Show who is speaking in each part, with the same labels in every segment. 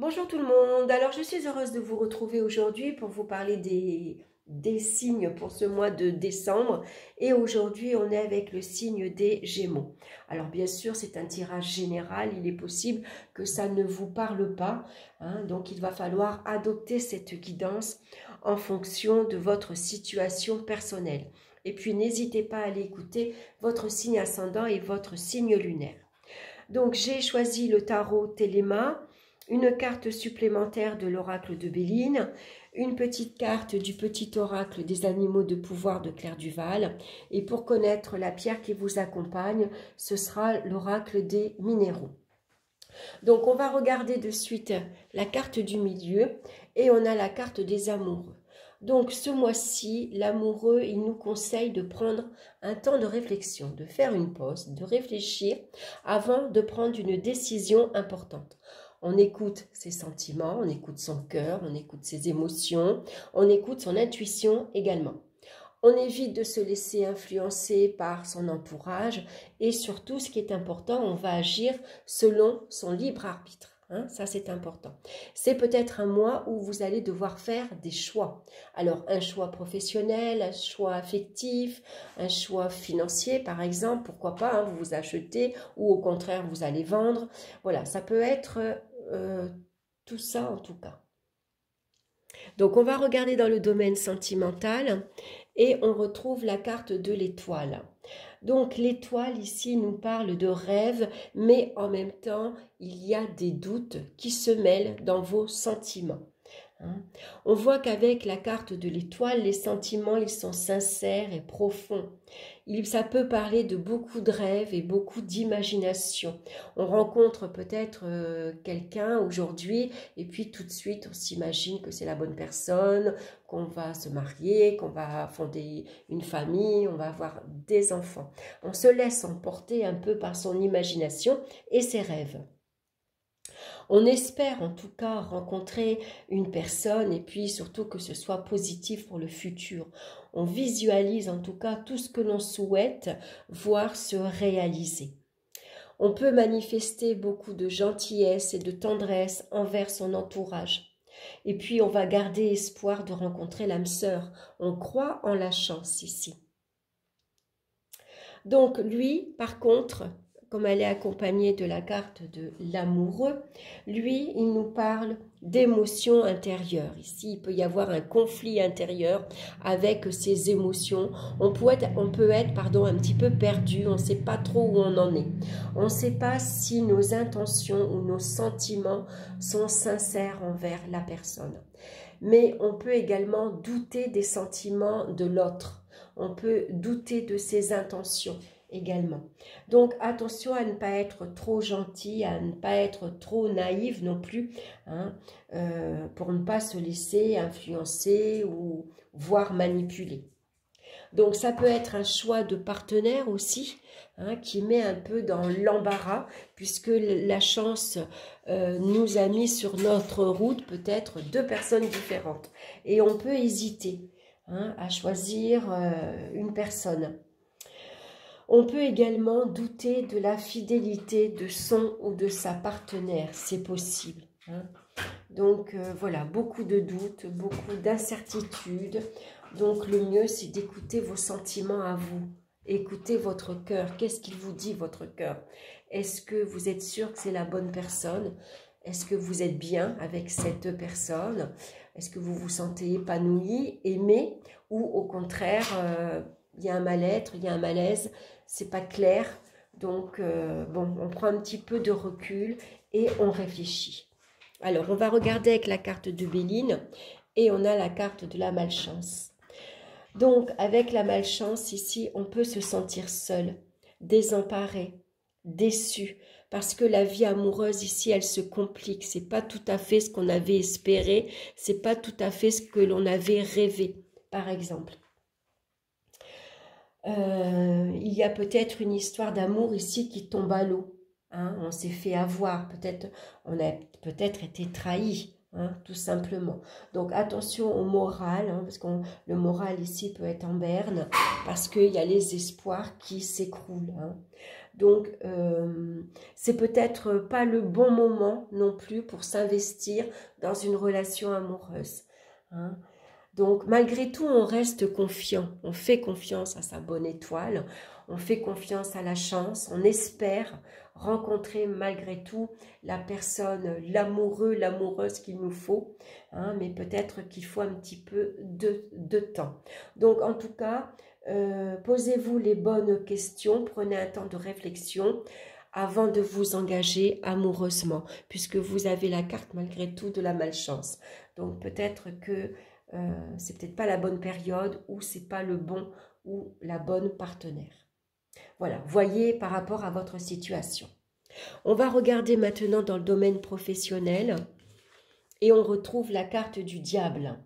Speaker 1: Bonjour tout le monde, alors je suis heureuse de vous retrouver aujourd'hui pour vous parler des signes pour ce mois de décembre et aujourd'hui on est avec le signe des Gémeaux. Alors bien sûr c'est un tirage général, il est possible que ça ne vous parle pas, donc il va falloir adopter cette guidance en fonction de votre situation personnelle. Et puis n'hésitez pas à aller écouter votre signe ascendant et votre signe lunaire. Donc j'ai choisi le tarot Téléma, une carte supplémentaire de l'oracle de Béline, une petite carte du petit oracle des animaux de pouvoir de Claire Duval. Et pour connaître la pierre qui vous accompagne, ce sera l'oracle des minéraux. Donc on va regarder de suite la carte du milieu et on a la carte des amoureux. Donc ce mois-ci, l'amoureux, il nous conseille de prendre un temps de réflexion, de faire une pause, de réfléchir avant de prendre une décision importante. On écoute ses sentiments, on écoute son cœur, on écoute ses émotions, on écoute son intuition également. On évite de se laisser influencer par son entourage et surtout, ce qui est important, on va agir selon son libre arbitre. Ça, c'est important. C'est peut-être un mois où vous allez devoir faire des choix. Alors, un choix professionnel, un choix affectif, un choix financier, par exemple. Pourquoi pas, vous vous achetez ou au contraire, vous allez vendre. Voilà, ça peut être tout ça en tout cas. Donc, on va regarder dans le domaine sentimental et on retrouve la carte de l'étoile. Donc, l'étoile ici nous parle de rêve, mais en même temps, il y a des doutes qui se mêlent dans vos sentiments. On voit qu'avec la carte de l'étoile, les sentiments, ils sont sincères et profonds. Ça peut parler de beaucoup de rêves et beaucoup d'imagination. On rencontre peut-être quelqu'un aujourd'hui et puis tout de suite, on s'imagine que c'est la bonne personne, qu'on va se marier, qu'on va fonder une famille, on va avoir des enfants. On se laisse emporter un peu par son imagination et ses rêves. On espère en tout cas rencontrer une personne et puis surtout que ce soit positif pour le futur. On visualise en tout cas tout ce que l'on souhaite voir se réaliser. On peut manifester beaucoup de gentillesse et de tendresse envers son entourage. Et puis on va garder espoir de rencontrer l'âme sœur. On croit en la chance ici. Donc lui, par contre, comme elle est accompagnée de la carte de l'amoureux, lui, il nous parle d'émotions intérieures. Ici, il peut y avoir un conflit intérieur avec ses émotions. On peut être un petit peu perdu, on ne sait pas trop où on en est. On ne sait pas si nos intentions ou nos sentiments sont sincères envers la personne. Mais on peut également douter des sentiments de l'autre. On peut douter de ses intentions également. Donc attention à ne pas être trop gentil, à ne pas être trop naïve non plus, pour ne pas se laisser influencer ou voire manipuler. Donc ça peut être un choix de partenaire aussi, qui met un peu dans l'embarras, puisque la chance nous a mis sur notre route peut-être deux personnes différentes. Et on peut hésiter à choisir une personne. On peut également douter de la fidélité de son ou de sa partenaire, c'est possible. Donc voilà, beaucoup de doutes, beaucoup d'incertitudes. Donc le mieux, c'est d'écouter vos sentiments à vous. Écoutez votre cœur. Qu'est-ce qu'il vous dit, votre cœur? Est-ce que vous êtes sûr que c'est la bonne personne? Est-ce que vous êtes bien avec cette personne? Est-ce que vous vous sentez épanoui, aimé? Ou au contraire, il y a un mal-être, il y a un malaise, c'est pas clair. Donc, bon, on prend un petit peu de recul et on réfléchit. Alors, on va regarder avec la carte de Béline et on a la carte de la malchance. Donc, avec la malchance, ici, on peut se sentir seul, désemparé, déçu, parce que la vie amoureuse, ici, elle se complique. C'est pas tout à fait ce qu'on avait espéré, c'est pas tout à fait ce que l'on avait rêvé, par exemple. Il y a peut-être une histoire d'amour ici qui tombe à l'eau. On s'est fait avoir, on a peut-être été trahi, tout simplement. Donc attention au moral, parce que le moral ici peut être en berne, parce qu'il y a les espoirs qui s'écroulent. Donc, c'est peut-être pas le bon moment non plus pour s'investir dans une relation amoureuse. Hein. Donc, malgré tout, on reste confiant. On fait confiance à sa bonne étoile. On fait confiance à la chance. On espère rencontrer malgré tout la personne, l'amoureux, l'amoureuse qu'il nous faut. Hein, mais peut-être qu'il faut un petit peu de temps. Donc, en tout cas, posez-vous les bonnes questions. Prenez un temps de réflexion avant de vous engager amoureusement, puisque vous avez la carte malgré tout de la malchance. Donc, peut-être que c'est peut-être pas la bonne période ou c'est pas le bon ou la bonne partenaire. Voilà, voyez par rapport à votre situation. On va regarder maintenant dans le domaine professionnel et on retrouve la carte du diable.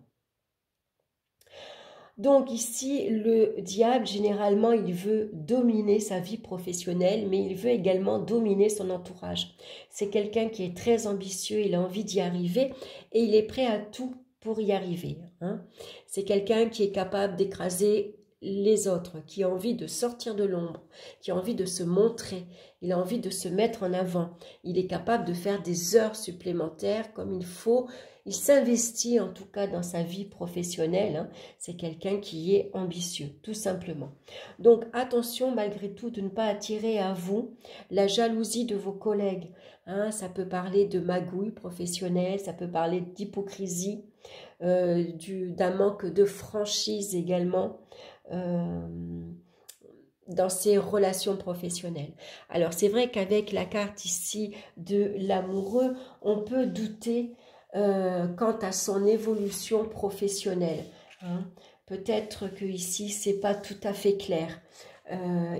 Speaker 1: Donc ici, le diable, généralement, il veut dominer sa vie professionnelle, mais il veut également dominer son entourage. C'est quelqu'un qui est très ambitieux, il a envie d'y arriver et il est prêt à tout pour y arriver. Hein. C'est quelqu'un qui est capable d'écraser les autres, qui a envie de sortir de l'ombre, qui a envie de se montrer, il a envie de se mettre en avant. Il est capable de faire des heures supplémentaires comme il faut. Il s'investit en tout cas dans sa vie professionnelle. Hein. C'est quelqu'un qui est ambitieux, tout simplement. Donc attention malgré tout de ne pas attirer à vous la jalousie de vos collègues. Hein. Ça peut parler de magouille professionnelle, ça peut parler d'hypocrisie, d'un manque de franchise également. Dans ses relations professionnelles. Alors c'est vrai qu'avec la carte ici de l'amoureux, on peut douter quant à son évolution professionnelle. Hein. Peut-être que ici c'est pas tout à fait clair.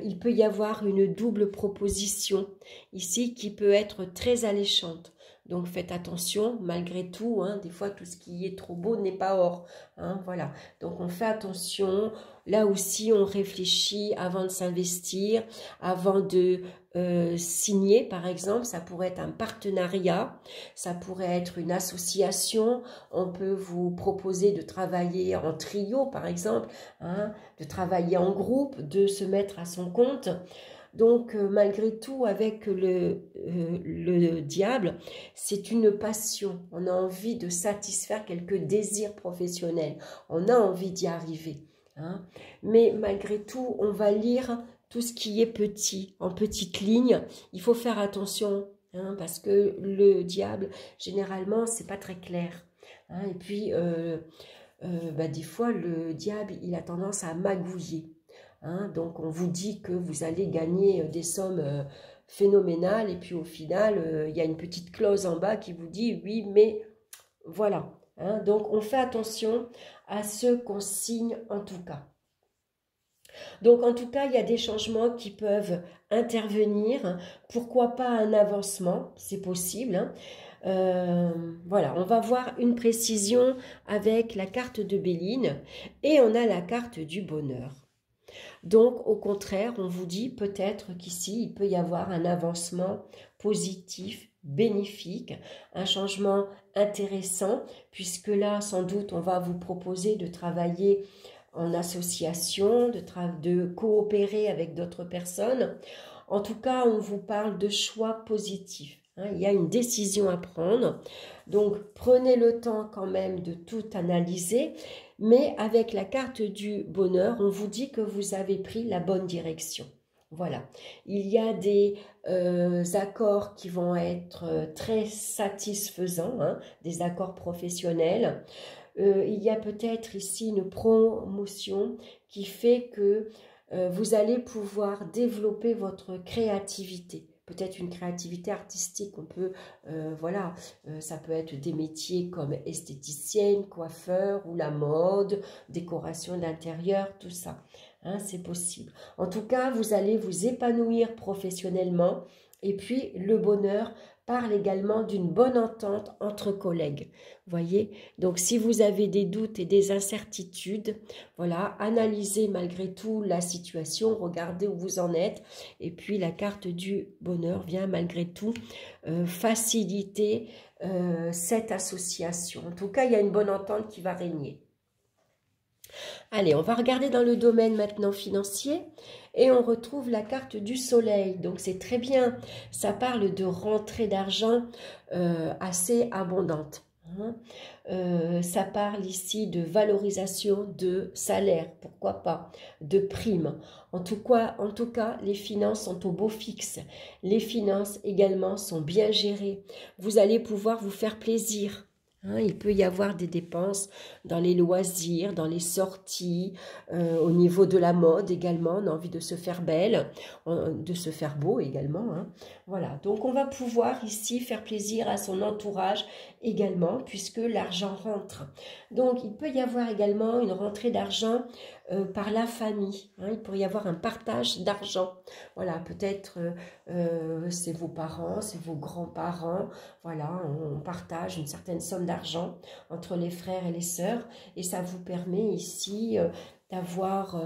Speaker 1: Il peut y avoir une double proposition ici qui peut être très alléchante. Donc faites attention malgré tout, hein, des fois tout ce qui est trop beau n'est pas or. Hein, voilà, donc on fait attention, là aussi on réfléchit avant de s'investir, avant de signer par exemple, ça pourrait être un partenariat, ça pourrait être une association, on peut vous proposer de travailler en trio par exemple, hein, de travailler en groupe, de se mettre à son compte. Donc, malgré tout, avec le diable, c'est une passion. On a envie de satisfaire quelques désirs professionnels. On a envie d'y arriver. Hein. Mais malgré tout, on va lire tout ce qui est petit, en petites lignes. Il faut faire attention, hein, parce que le diable, généralement, c'est pas très clair. Hein. Et puis, des fois, le diable, il a tendance à magouiller. Hein, donc, on vous dit que vous allez gagner des sommes phénoménales et puis au final, il y a une petite clause en bas qui vous dit « oui, mais voilà hein. ». Donc, on fait attention à ce qu'on signe en tout cas. Donc, en tout cas, il y a des changements qui peuvent intervenir. Pourquoi pas un avancement? C'est possible. Hein. Voilà, on va voir une précision avec la carte de Béline et on a la carte du bonheur. Donc, au contraire, on vous dit peut-être qu'ici, il peut y avoir un avancement positif, bénéfique, un changement intéressant, puisque là, sans doute, on va vous proposer de travailler en association, de coopérer avec d'autres personnes. En tout cas, on vous parle de choix positifs. Hein, il y a une décision à prendre. Donc, prenez le temps quand même de tout analyser. Mais avec la carte du bonheur, on vous dit que vous avez pris la bonne direction. Voilà. Il y a des accords qui vont être très satisfaisants, hein, des accords professionnels. Il y a peut-être ici une promotion qui fait que vous allez pouvoir développer votre créativité. Peut-être une créativité artistique, on peut, voilà, ça peut être des métiers comme esthéticienne, coiffeur ou la mode, décoration d'intérieur, tout ça, hein, c'est possible. En tout cas, vous allez vous épanouir professionnellement et puis le bonheur parle également d'une bonne entente entre collègues. Voyez, donc si vous avez des doutes et des incertitudes, voilà, analysez malgré tout la situation, regardez où vous en êtes. Et puis la carte du bonheur vient malgré tout faciliter cette association. En tout cas, il y a une bonne entente qui va régner. Allez, on va regarder dans le domaine maintenant financier et on retrouve la carte du soleil. Donc c'est très bien, ça parle de rentrée d'argent assez abondante. Hein. Ça parle ici de valorisation de salaire, pourquoi pas, de primes. En tout cas, les finances sont au beau fixe. Les finances également sont bien gérées. Vous allez pouvoir vous faire plaisir. Hein, il peut y avoir des dépenses dans les loisirs, dans les sorties, au niveau de la mode également. On a envie de se faire belle, de se faire beau également. Hein. Voilà, donc on va pouvoir ici faire plaisir à son entourage également, puisque l'argent rentre. Donc il peut y avoir également une rentrée d'argent par la famille. Hein. Il pourrait y avoir un partage d'argent. Voilà, peut-être c'est vos parents, c'est vos grands-parents. Voilà, on partage une certaine somme d'argent entre les frères et les sœurs et ça vous permet ici d'avoir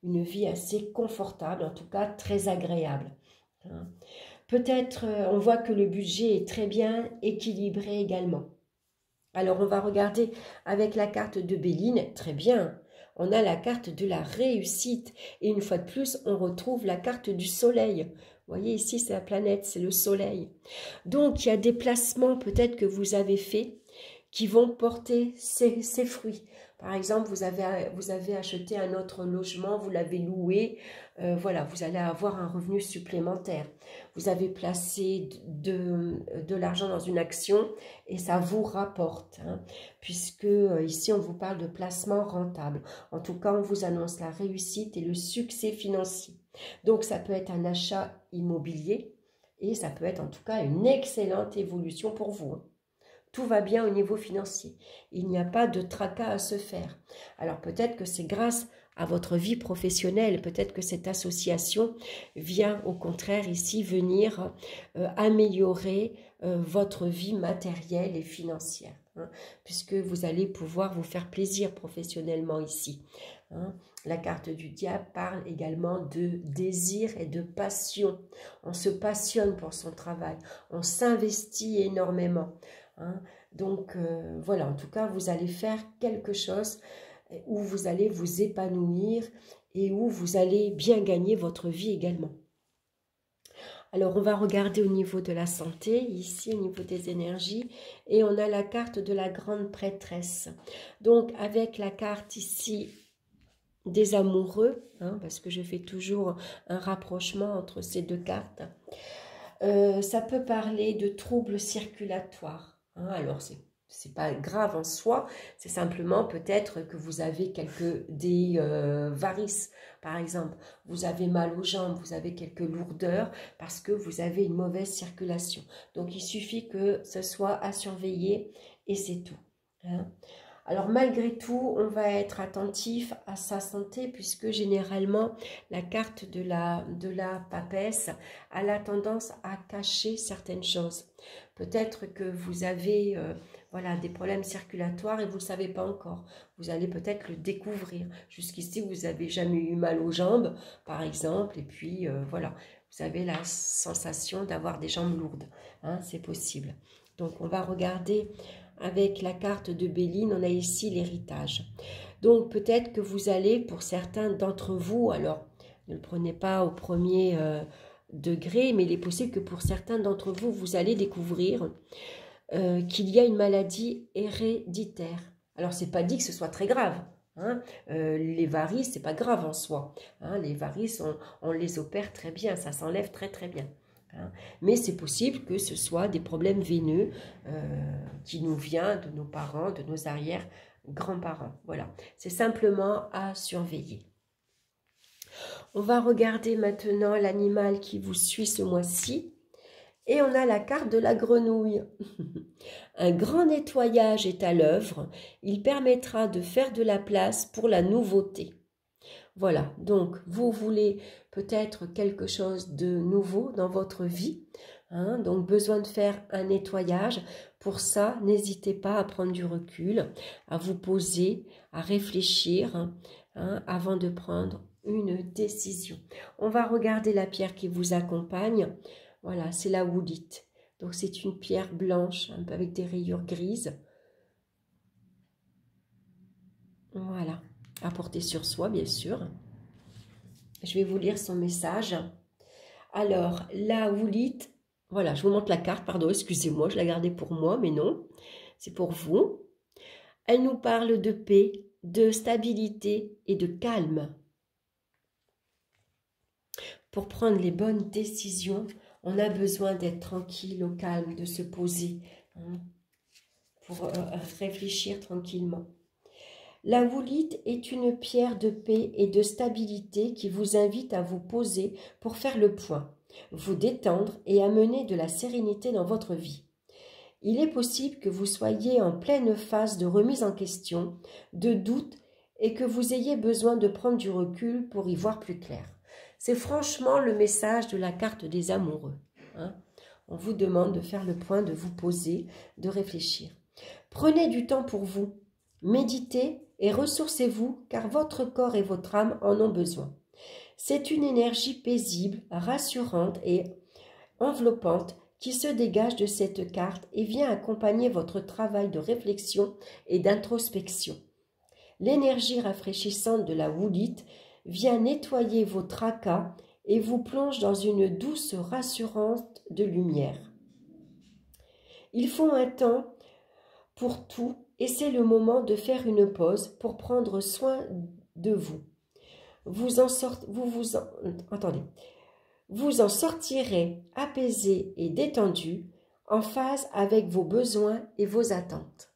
Speaker 1: une vie assez confortable, en tout cas très agréable. Hein. Peut-être on voit que le budget est très bien équilibré également. Alors on va regarder avec la carte de Béline, très bien. On a la carte de la réussite et une fois de plus on retrouve la carte du soleil. Vous voyez ici c'est la planète, c'est le soleil. Donc il y a des placements peut-être que vous avez faits qui vont porter ses fruits. Par exemple, vous avez acheté un autre logement, vous l'avez loué, voilà, vous allez avoir un revenu supplémentaire. Vous avez placé de l'argent dans une action et ça vous rapporte, hein, puisque ici on vous parle de placement rentable. En tout cas, on vous annonce la réussite et le succès financier. Donc ça peut être un achat immobilier et ça peut être en tout cas une excellente évolution pour vous. Hein. Tout va bien au niveau financier. Il n'y a pas de tracas à se faire. Alors peut-être que c'est grâce à votre vie professionnelle, peut-être que cette association vient au contraire ici venir améliorer votre vie matérielle et financière, hein, puisque vous allez pouvoir vous faire plaisir professionnellement ici. Hein. La carte du diable parle également de désir et de passion. On se passionne pour son travail, on s'investit énormément. Hein. Donc voilà, en tout cas, vous allez faire quelque chose où vous allez vous épanouir et où vous allez bien gagner votre vie également. Alors, on va regarder au niveau de la santé, ici, au niveau des énergies, et on a la carte de la grande prêtresse. Donc, avec la carte ici des amoureux, hein, parce que je fais toujours un rapprochement entre ces deux cartes, ça peut parler de troubles circulatoires. Hein, alors, c'est pas grave en soi, c'est simplement peut-être que vous avez des varices, par exemple. Vous avez mal aux jambes, vous avez quelques lourdeurs parce que vous avez une mauvaise circulation. Donc, il suffit que ce soit à surveiller et c'est tout. Hein. Alors malgré tout, on va être attentif à sa santé puisque généralement la carte de la papesse a la tendance à cacher certaines choses. Peut-être que vous avez voilà, des problèmes circulatoires et vous ne le savez pas encore. Vous allez peut-être le découvrir. Jusqu'ici, vous n'avez jamais eu mal aux jambes, par exemple, et puis voilà, vous avez la sensation d'avoir des jambes lourdes. Hein, c'est possible. Donc on va regarder. Avec la carte de Béline, on a ici l'héritage. Donc peut-être que vous allez, pour certains d'entre vous, alors ne le prenez pas au premier degré, mais il est possible que pour certains d'entre vous, vous allez découvrir qu'il y a une maladie héréditaire. Alors c'est pas dit que ce soit très grave. Hein. Les varices, c'est pas grave en soi. Hein. Les varices, on les opère très bien, ça s'enlève très très bien. Hein. Mais c'est possible que ce soit des problèmes veineux qui nous viennent de nos parents, de nos arrière-grands-parents. Voilà, c'est simplement à surveiller. On va regarder maintenant l'animal qui vous suit ce mois-ci. Et on a la carte de la grenouille. Un grand nettoyage est à l'œuvre. Il permettra de faire de la place pour la nouveauté. Voilà, donc vous voulez peut-être quelque chose de nouveau dans votre vie, hein, donc besoin de faire un nettoyage. Pour ça, n'hésitez pas à prendre du recul, à vous poser, à réfléchir hein, avant de prendre une décision. On va regarder la pierre qui vous accompagne. Voilà, c'est la woodite. Donc c'est une pierre blanche, un peu avec des rayures grises. Voilà. à porter sur soi, bien sûr. Je vais vous lire son message. Alors, la Woolite, voilà, je vous montre la carte, pardon, excusez-moi, je la gardais pour moi, mais non, c'est pour vous. Elle nous parle de paix, de stabilité et de calme. Pour prendre les bonnes décisions, on a besoin d'être tranquille, au calme, de se poser, hein, pour réfléchir tranquillement. La Woolite est une pierre de paix et de stabilité qui vous invite à vous poser pour faire le point, vous détendre et amener de la sérénité dans votre vie. Il est possible que vous soyez en pleine phase de remise en question, de doute et que vous ayez besoin de prendre du recul pour y voir plus clair. C'est franchement le message de la carte des amoureux, hein. On vous demande de faire le point, de vous poser, de réfléchir. Prenez du temps pour vous, méditez et ressourcez-vous car votre corps et votre âme en ont besoin. C'est une énergie paisible, rassurante et enveloppante qui se dégage de cette carte et vient accompagner votre travail de réflexion et d'introspection. L'énergie rafraîchissante de la Woolite vient nettoyer vos tracas et vous plonge dans une douce rassurante de lumière. Il faut un temps pour tout et c'est le moment de faire une pause pour prendre soin de vous. Vous en sortirez apaisé et détendu, en phase avec vos besoins et vos attentes.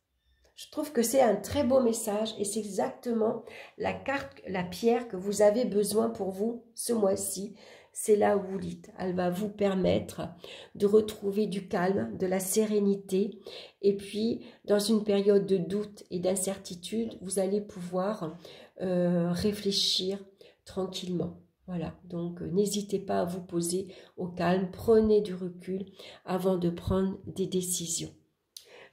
Speaker 1: Je trouve que c'est un très beau message et c'est exactement la carte, la pierre que vous avez besoin pour vous ce mois-ci. C'est la Woolite. Elle va vous permettre de retrouver du calme, de la sérénité. Et puis, dans une période de doute et d'incertitude, vous allez pouvoir réfléchir tranquillement. Voilà, donc n'hésitez pas à vous poser au calme, prenez du recul avant de prendre des décisions.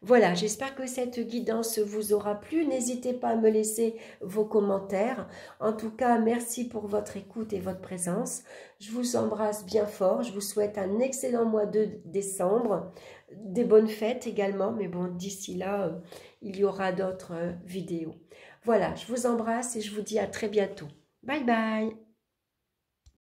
Speaker 1: Voilà, j'espère que cette guidance vous aura plu. N'hésitez pas à me laisser vos commentaires. En tout cas, merci pour votre écoute et votre présence. Je vous embrasse bien fort. Je vous souhaite un excellent mois de décembre. Des bonnes fêtes également. Mais bon, d'ici là, il y aura d'autres vidéos. Voilà, je vous embrasse et je vous dis à très bientôt. Bye bye!